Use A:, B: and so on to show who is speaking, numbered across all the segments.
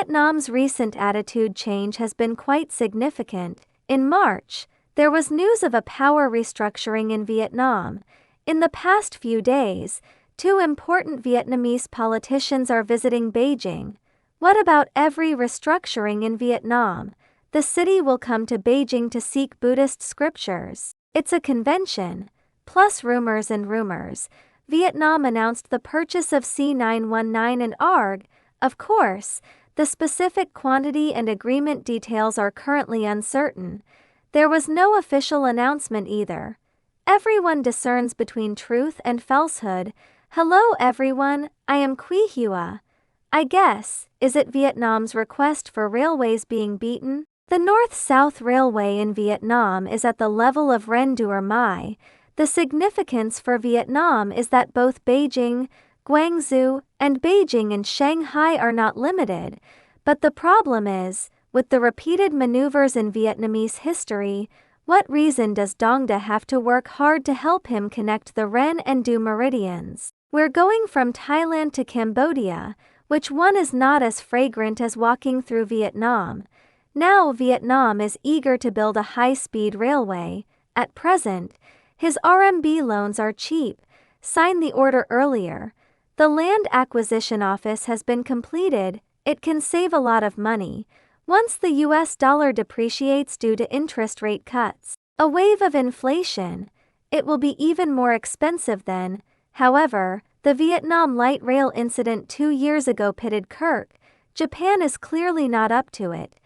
A: Vietnam's recent attitude change has been quite significant. In March, there was news of a power restructuring in Vietnam. In the past few days, two important Vietnamese politicians are visiting Beijing. What about every restructuring in Vietnam? The city will come to Beijing to seek Buddhist scriptures. It's a convention. Plus rumors and rumors. Vietnam announced the purchase of C919 and ARJ. Of course, the specific quantity and agreement details are currently uncertain. There was no official announcement either. Everyone discerns between truth and falsehood. Hello everyone, I am Quy Hua. I guess, is it Vietnam's request for railways being beaten? The North-South Railway in Vietnam is at the level of Ren Duer Mai. The significance for Vietnam is that both Beijing, Guangzhou, and Beijing and Shanghai are not limited, but the problem is, with the repeated maneuvers in Vietnamese history, what reason does Dong Da have to work hard to help him connect the Ren and Du meridians? We're going from Thailand to Cambodia, which one is not as fragrant as walking through Vietnam. Now Vietnam is eager to build a high-speed railway. At present, his RMB loans are cheap. Sign the order earlier. The land acquisition office has been completed. It can save a lot of money. Once the US dollar depreciates due to interest rate cuts, a wave of inflation, it will be even more expensive then. However, the Vietnam light rail incident 2 years ago pitted Kirk. Japan is clearly not up to it.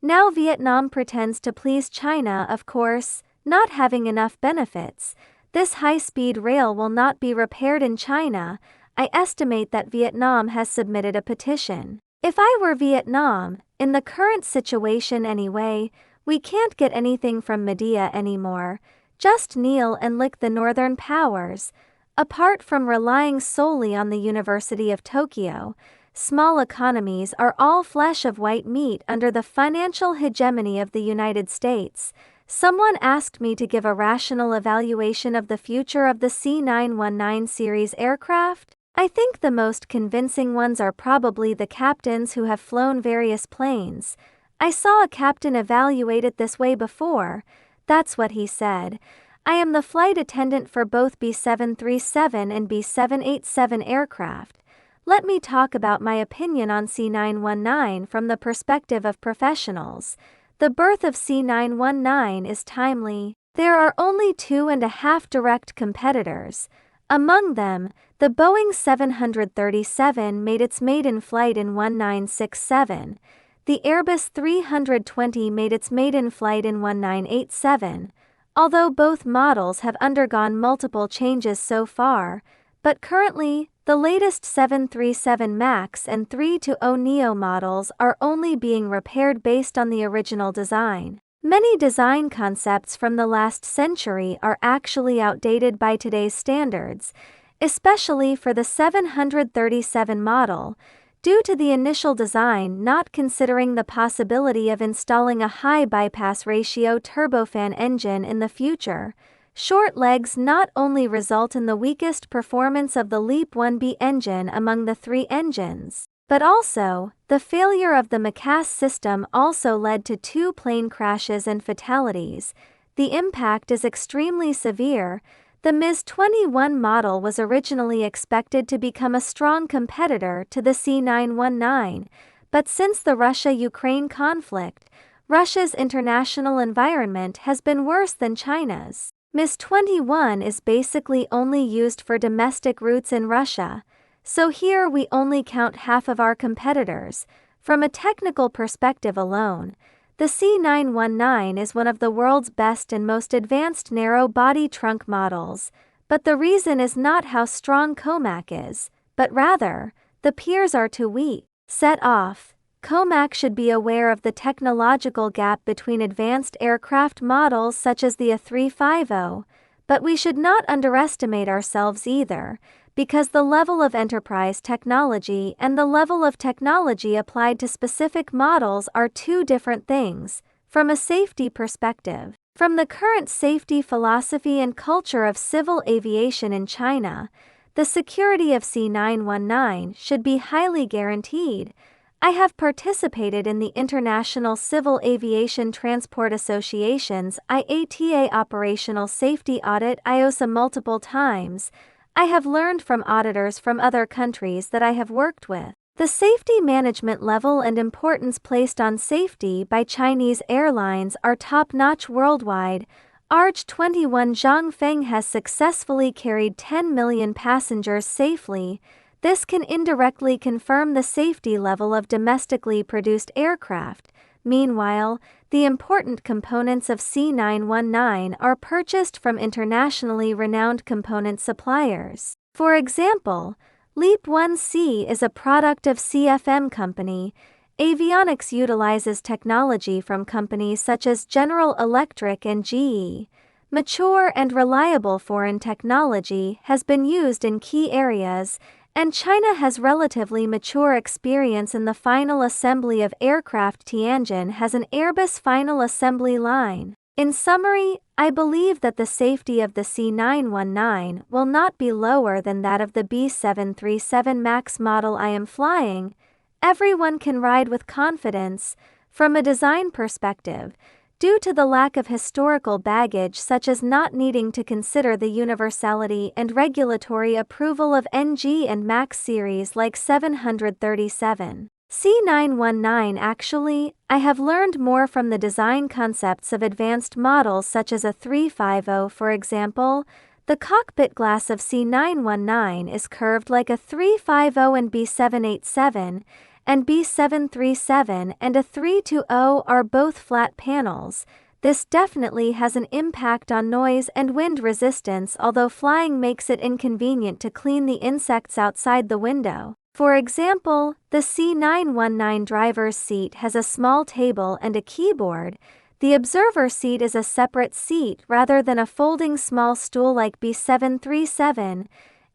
A: Now Vietnam pretends to please China, of course, not having enough benefits. This high-speed rail will not be repaired in China. I estimate that Vietnam has submitted a petition. If I were Vietnam, in the current situation anyway, we can't get anything from media anymore. Just kneel and lick the northern powers. Apart from relying solely on the University of Tokyo, small economies are all flesh of white meat under the financial hegemony of the United States. Someone asked me to give a rational evaluation of the future of the C919 series aircraft. I think the most convincing ones are probably the captains who have flown various planes. I saw a captain evaluate it this way before. That's what he said. I am the flight attendant for both B737 and B787 aircraft. Let me talk about my opinion on C919 from the perspective of professionals. The birth of C919 is timely. There are only 2.5 direct competitors. Among them, the Boeing 737 made its maiden flight in 1967. The Airbus 320 made its maiden flight in 1987. Although both models have undergone multiple changes so far, but currently, the latest 737 MAX and 320 Neo models are only being repaired based on the original design. Many design concepts from the last century are actually outdated by today's standards, especially for the 737 model, due to the initial design not considering the possibility of installing a high bypass ratio turbofan engine in the future. Short legs not only result in the weakest performance of the LEAP-1B engine among the 3 engines, but also, the failure of the MCAS system also led to 2 plane crashes and fatalities. The impact is extremely severe. The MiS-21 model was originally expected to become a strong competitor to the C919, but since the Russia-Ukraine conflict, Russia's international environment has been worse than China's. MiS-21 is basically only used for domestic routes in Russia, so here we only count half of our competitors. From a technical perspective alone, the C919 is one of the world's best and most advanced narrow-body trunk models, but the reason is not how strong COMAC is, but rather, the piers are too weak. Set off. COMAC should be aware of the technological gap between advanced aircraft models such as the A350, but we should not underestimate ourselves either, because the level of enterprise technology and the level of technology applied to specific models are 2 different things. From a safety perspective, from the current safety philosophy and culture of civil aviation in China, the security of C919 should be highly guaranteed. I have participated in the International Civil Aviation Transport Association's IATA Operational Safety Audit IOSA multiple times. I have learned from auditors from other countries that I have worked with. The safety management level and importance placed on safety by Chinese airlines are top-notch worldwide. ARJ 21 Zhongfeng has successfully carried 10 million passengers safely. This can indirectly confirm the safety level of domestically produced aircraft. Meanwhile, the important components of C919 are purchased from internationally renowned component suppliers. For example, LEAP 1C is a product of CFM Company. Avionics utilizes technology from companies such as General Electric and GE. Mature and reliable foreign technology has been used in key areas, and China has relatively mature experience in the final assembly of aircraft. Tianjin has an Airbus final assembly line. In summary, I believe that the safety of the C919 will not be lower than that of the B737 MAX model I am flying. Everyone can ride with confidence. From a design perspective, due to the lack of historical baggage such as not needing to consider the universality and regulatory approval of NG and MAX series like 737. C919 Actually, I have learned more from the design concepts of advanced models such as A350. For example, the cockpit glass of C919 is curved like A350 and B787, and B737 and A320 are both flat panels. This definitely has an impact on noise and wind resistance, although flying makes it inconvenient to clean the insects outside the window. For example, the C919 driver's seat has a small table and a keyboard. The observer seat is a separate seat rather than a folding small stool like B737.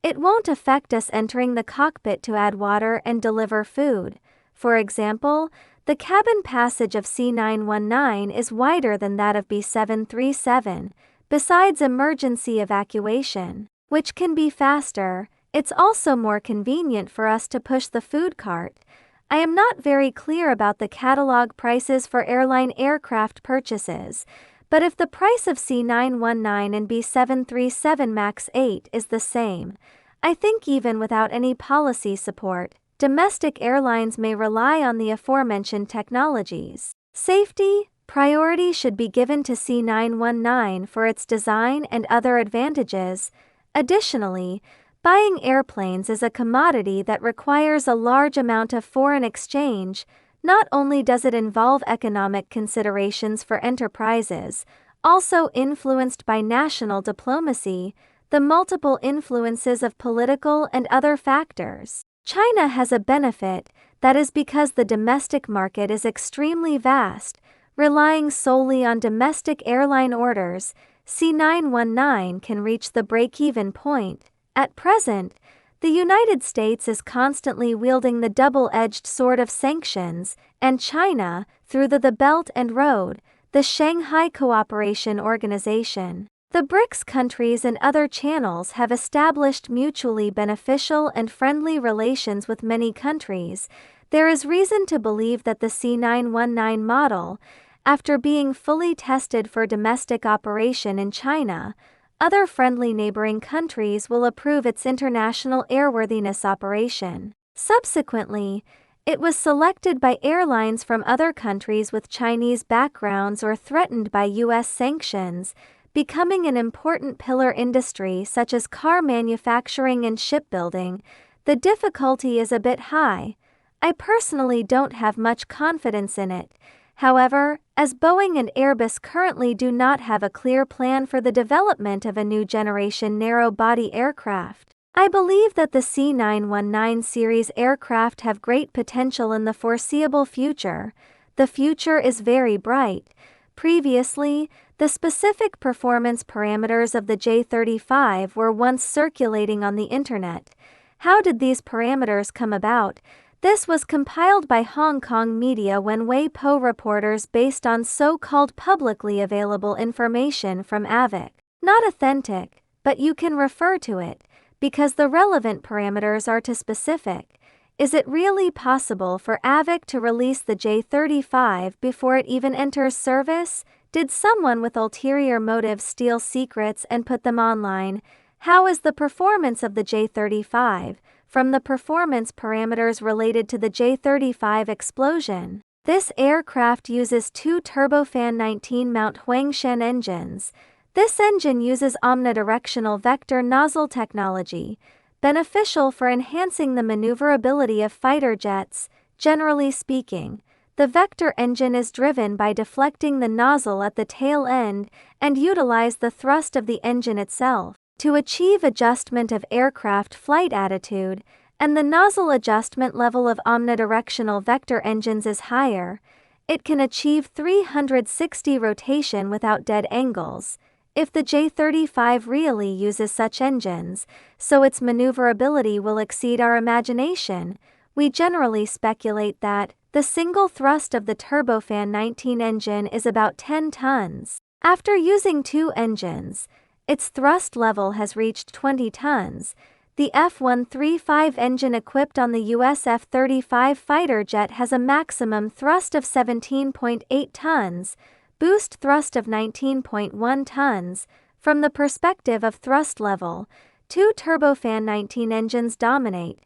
A: It won't affect us entering the cockpit to add water and deliver food. For example, the cabin passage of C919 is wider than that of B737. Besides emergency evacuation, which can be faster, it's also more convenient for us to push the food cart. I am not very clear about the catalog prices for airline aircraft purchases, but if the price of C919 and B737 MAX 8 is the same, I think even without any policy support, domestic airlines may rely on the aforementioned technologies. Safety priority should be given to C919 for its design and other advantages. Additionally, buying airplanes is a commodity that requires a large amount of foreign exchange. Not only does it involve economic considerations for enterprises, also influenced by national diplomacy, the multiple influences of political and other factors. China has a benefit, that is because the domestic market is extremely vast. Relying solely on domestic airline orders, C919 can reach the break-even point. At present, the United States is constantly wielding the double-edged sword of sanctions, and China, through the Belt and Road, the Shanghai Cooperation Organization, the BRICS countries and other channels have established mutually beneficial and friendly relations with many countries. There is reason to believe that the C919 model, after being fully tested for domestic operation in China, other friendly neighboring countries will approve its international airworthiness operation. Subsequently, it was selected by airlines from other countries with Chinese backgrounds or threatened by U.S. sanctions, becoming an important pillar industry such as car manufacturing and shipbuilding. The difficulty is a bit high. I personally don't have much confidence in it. However, as Boeing and Airbus currently do not have a clear plan for the development of a new generation narrow-body aircraft, I believe that the C919 series aircraft have great potential in the foreseeable future. The future is very bright. Previously, the specific performance parameters of the J-35 were once circulating on the internet. How did these parameters come about? This was compiled by Hong Kong media when WeiPo reporters based on so-called publicly available information from AVIC. Not authentic, but you can refer to it, because the relevant parameters are too specific. Is it really possible for AVIC to release the J-35 before it even enters service? Did someone with ulterior motives steal secrets and put them online? How is the performance of the J-35? From the performance parameters related to the J-35 explosion. This aircraft uses two turbofan 19-mount Huangshan engines. This engine uses omnidirectional vector nozzle technology, beneficial for enhancing the maneuverability of fighter jets. Generally speaking, the vector engine is driven by deflecting the nozzle at the tail end and utilize the thrust of the engine itself to achieve adjustment of aircraft flight attitude, and the nozzle adjustment level of omnidirectional vector engines is higher. It can achieve 360 rotation without dead angles. If the J-35 really uses such engines, so its maneuverability will exceed our imagination. We generally speculate that the single thrust of the turbofan 19 engine is about 10 tons. After using two engines, its thrust level has reached 20 tons. The F-135 engine equipped on the US F-35 fighter jet has a maximum thrust of 17.8 tons, boost thrust of 19.1 tons. From the perspective of thrust level, two turbofan 19 engines dominate.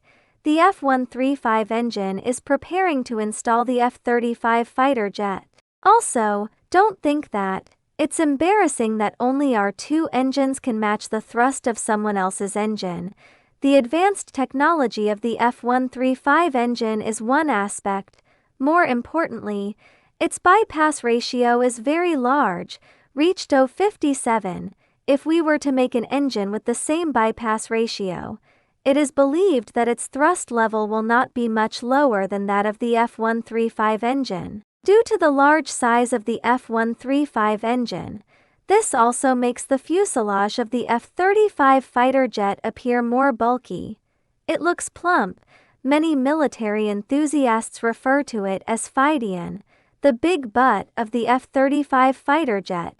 A: The F-135 engine is preparing to install the F-35 fighter jet. Also, don't think that it's embarrassing that only our two engines can match the thrust of someone else's engine. The advanced technology of the F-135 engine is one aspect. More importantly, its bypass ratio is very large, reached 0.57. If we were to make an engine with the same bypass ratio, it is believed that its thrust level will not be much lower than that of the F-135 engine. Due to the large size of the F-135 engine, this also makes the fuselage of the F-35 fighter jet appear more bulky. It looks plump. Many military enthusiasts refer to it as Fidian, the big butt of the F-35 fighter jet.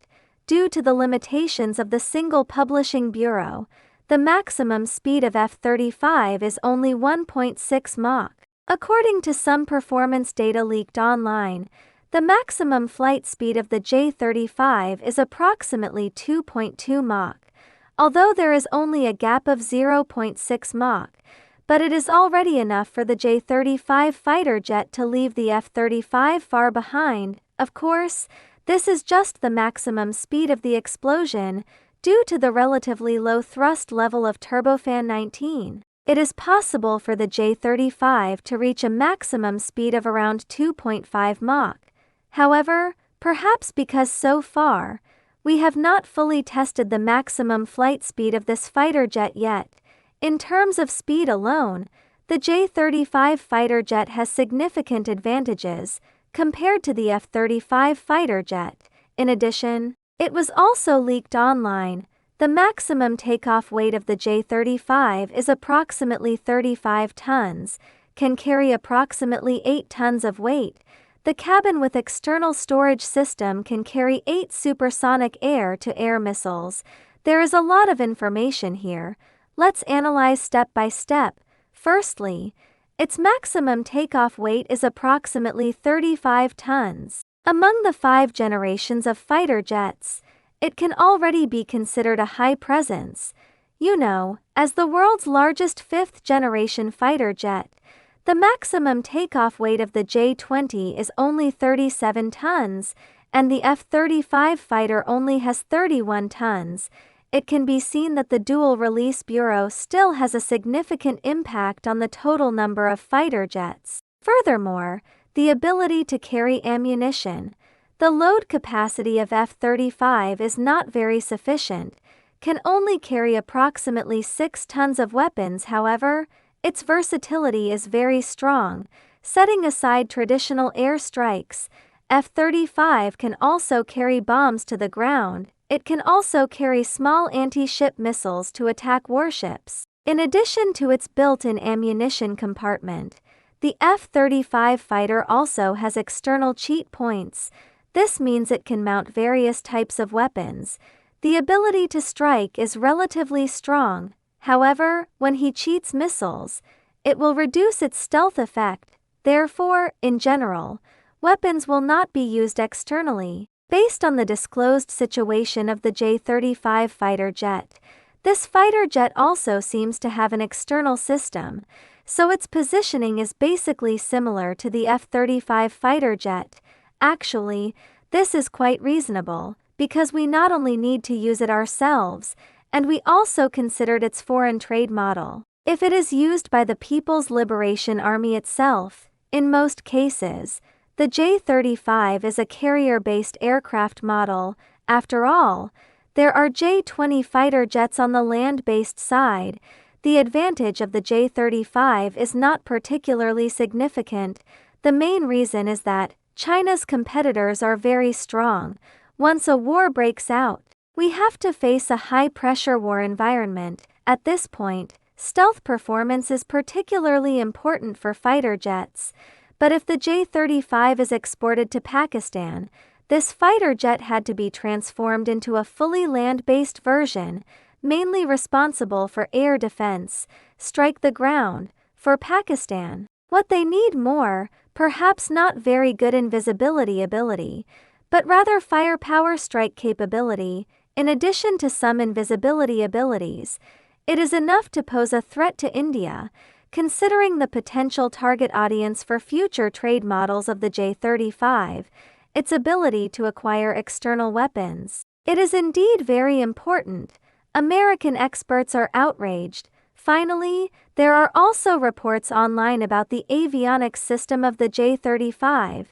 A: Due to the limitations of the single publishing bureau, the maximum speed of F-35 is only 1.6 Mach. According to some performance data leaked online, the maximum flight speed of the J-35 is approximately 2.2 Mach, although there is only a gap of 0.6 Mach, but it is already enough for the J-35 fighter jet to leave the F-35 far behind. Of course, this is just the maximum speed of the explosion. Due to the relatively low thrust level of turbofan 19, it is possible for the J-35 to reach a maximum speed of around 2.5 Mach. However, perhaps because so far, we have not fully tested the maximum flight speed of this fighter jet yet. In terms of speed alone, the J-35 fighter jet has significant advantages compared to the F-35 fighter jet. In addition, it was also leaked online. The maximum takeoff weight of the J-35 is approximately 35 tons, can carry approximately 8 tons of weight. The cabin with external storage system can carry 8 supersonic air-to-air missiles. There is a lot of information here. Let's analyze step by step. Firstly, its maximum takeoff weight is approximately 35 tons. Among the 5 generations of fighter jets, it can already be considered a high presence. As the world's largest 5th-generation fighter jet, the maximum takeoff weight of the J-20 is only 37 tons, and the F-35 fighter only has 31 tons. It can be seen that the Dual Release Bureau still has a significant impact on the total number of fighter jets. Furthermore, the ability to carry ammunition. The load capacity of F-35 is not very sufficient, can only carry approximately 6 tons of weapons. However, its versatility is very strong. Setting aside traditional air strikes, F-35 can also carry bombs to the ground. It can also carry small anti-ship missiles to attack warships. In addition to its built-in ammunition compartment, the F-35 fighter also has external cheat points. This means it can mount various types of weapons. The ability to strike is relatively strong. However, when he cheats missiles, it will reduce its stealth effect. Therefore, in general, weapons will not be used externally. Based on the disclosed situation of the J-35 fighter jet, this fighter jet also seems to have an external system, so its positioning is basically similar to the F-35 fighter jet. Actually, this is quite reasonable, because we not only need to use it ourselves, and we also considered its foreign trade model. If it is used by the People's Liberation Army itself, in most cases, the J-35 is a carrier-based aircraft model. After all, there are J-20 fighter jets on the land-based side. The advantage of the J-35 is not particularly significant. The main reason is that China's competitors are very strong. Once a war breaks out, we have to face a high-pressure war environment. At this point, stealth performance is particularly important for fighter jets. But if the J-35 is exported to Pakistan, this fighter jet had to be transformed into a fully land-based version, mainly responsible for air defense, strike the ground, for Pakistan. What they need more, perhaps not very good invisibility ability, but rather firepower strike capability. In addition to some invisibility abilities, it is enough to pose a threat to India, considering the potential target audience for future trade models of the J-35, its ability to acquire external weapons. It is indeed very important. American experts are outraged. Finally, there are also reports online about the avionics system of the J-35.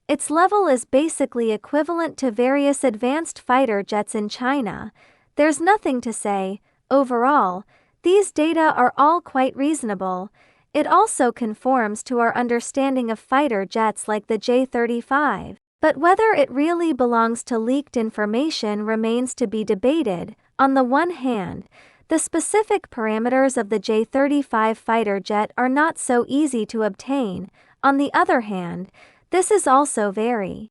A: Its level is basically equivalent to various advanced fighter jets in China. There's nothing to say. Overall, these data are all quite reasonable. It also conforms to our understanding of fighter jets like the J-35. But whether it really belongs to leaked information remains to be debated. On the one hand, the specific parameters of the J-35 fighter jet are not so easy to obtain. On the other hand, this is also very